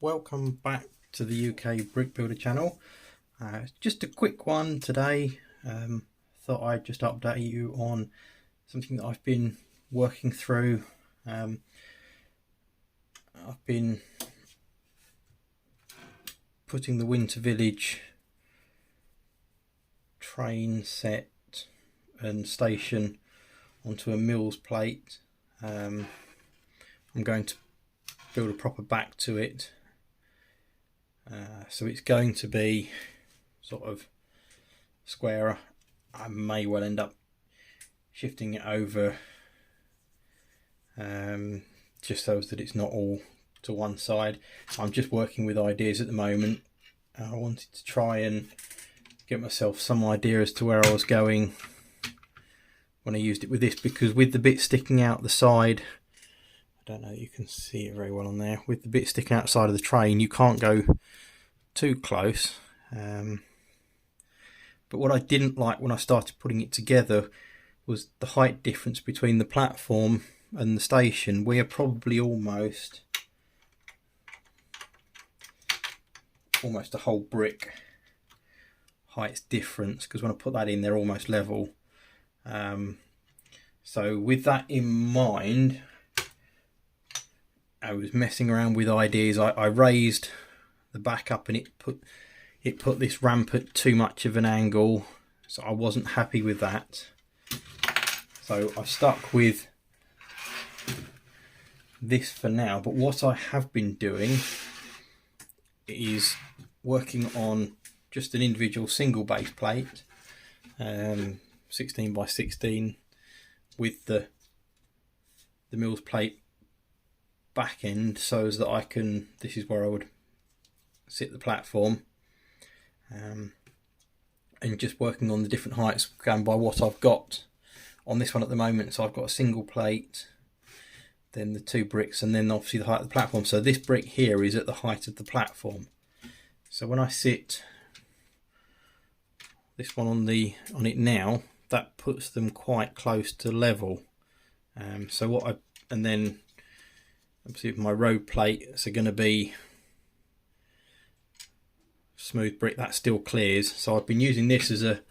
welcome back to the UK Brick Builder channel. Just a quick one today. Thought I'd just update you on something that I've been working through. I've been putting the Winter Village train set and station onto a mills plate. I'm going to build a proper back to it, so it's going to be sort of squarer. I may well end up shifting it over just so that it's not all to one side. I'm just working with ideas at the moment. I wanted to try and get myself some idea as to where I was going when I used it with this, because with the bit sticking out the side, I don't know that you can see it very well on there, with the bit sticking outside of the train you can't go too close. But what I didn't like when I started putting it together was the height difference between the platform and the station. We are probably almost a whole brick height difference, because when I put that in they're almost level. So with that in mind, I was messing around with ideas. I raised the back up and it put this ramp at too much of an angle, so I wasn't happy with that. So I stuck with this for now, but what I have been doing is working on just an individual single base plate, 16 by 16, with the mills plate back end, so as that I can, this is where I would sit the platform, and just working on the different heights, going by what I've got on this one at the moment. So I've got a single plate, then the two bricks, and then obviously the height of the platform. So this brick here is at the height of the platform. So when I sit this one on it now, that puts them quite close to level. So what I, and then obviously my road plates are going to be smooth brick, that still clears. So I've been using this as a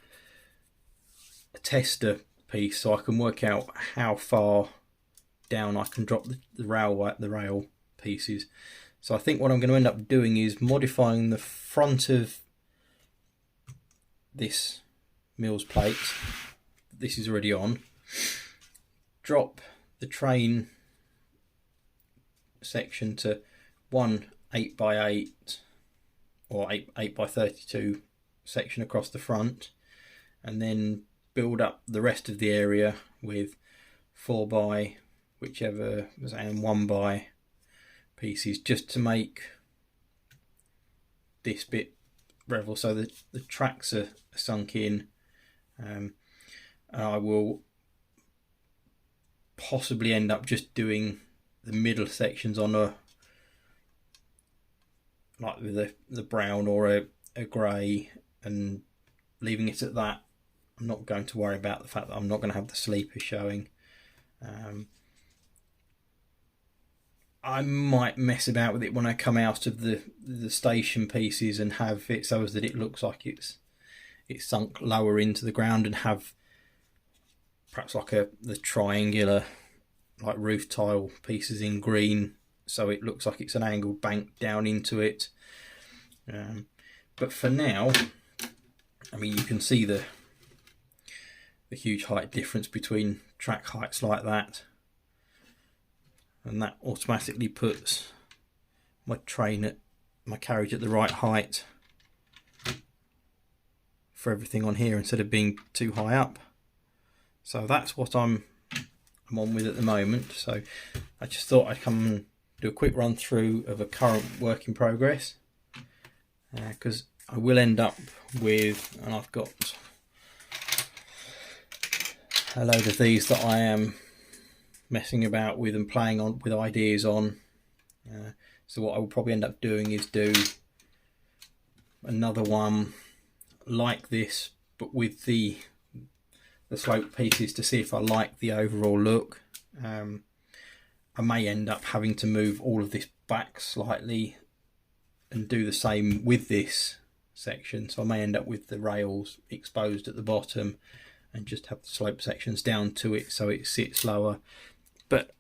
tester piece, so I can work out how far down I can drop the rail pieces. So I think what I'm going to end up doing is modifying the front of this mills plate. This is already on. Drop the train section to 8 by 8 or 8 by 32 section across the front, and then build up the rest of the area with 4 by whichever, and 1 by pieces, just to make this bit level so that the tracks are sunk in. And I will possibly end up just doing the middle sections on a, like with the brown or a grey, and leaving it at that. I'm not going to worry about the fact that I'm not going to have the sleeper showing. I might mess about with it when I come out of the station pieces and have it so that it looks like it's sunk lower into the ground, and have perhaps like the triangular like roof tile pieces in green, so it looks like it's an angled bank down into it. But for now, I mean, you can see the huge height difference between track heights like that, and that automatically puts my carriage at the right height for everything on here, instead of being too high up. So that's what I'm on with at the moment. So I just thought I'd come and do a quick run through of a current work in progress, because I will end up with, and I've got a load of these that I am messing about with and playing on with ideas on. So what I will probably end up doing is do another one like this, but with the slope pieces, to see if I like the overall look. I may end up having to move all of this back slightly and do the same with this section, so I may end up with the rails exposed at the bottom and just have the slope sections down to it so it sits lower. But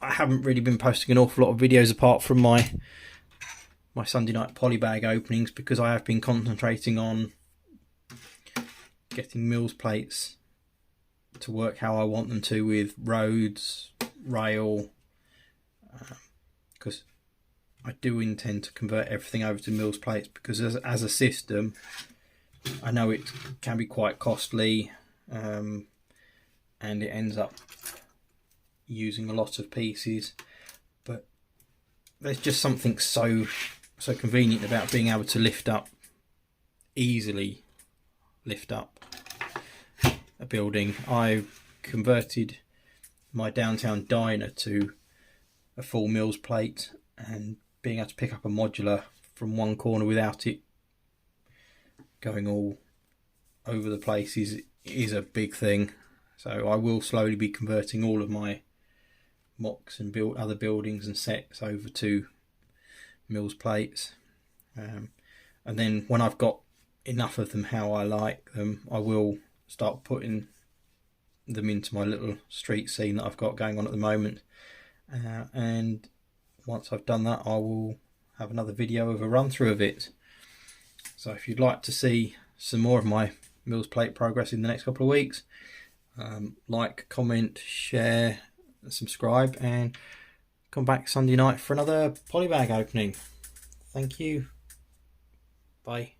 I haven't really been posting an awful lot of videos apart from my Sunday night polybag openings, because I have been concentrating on getting Mills plates to work how I want them to, with roads, rail, because I do intend to convert everything over to Mills plates, because as a system I know it can be quite costly, and it ends up using a lot of pieces. But there's just something so convenient about being able to easily lift up a building. I've converted my downtown diner to a full Mills plate, and being able to pick up a modular from one corner without it going all over the place is a big thing. So I will slowly be converting all of my mocks and other buildings and sets over to Mills plates, and then when I've got enough of them how I like them, I will start putting them into my little street scene that I've got going on at the moment, and once I've done that I will have another video of a run through of it. So if you'd like to see some more of my Mills plate progress in the next couple of weeks, like, comment, share, subscribe, and come back Sunday night for another polybag opening. Thank you. Bye.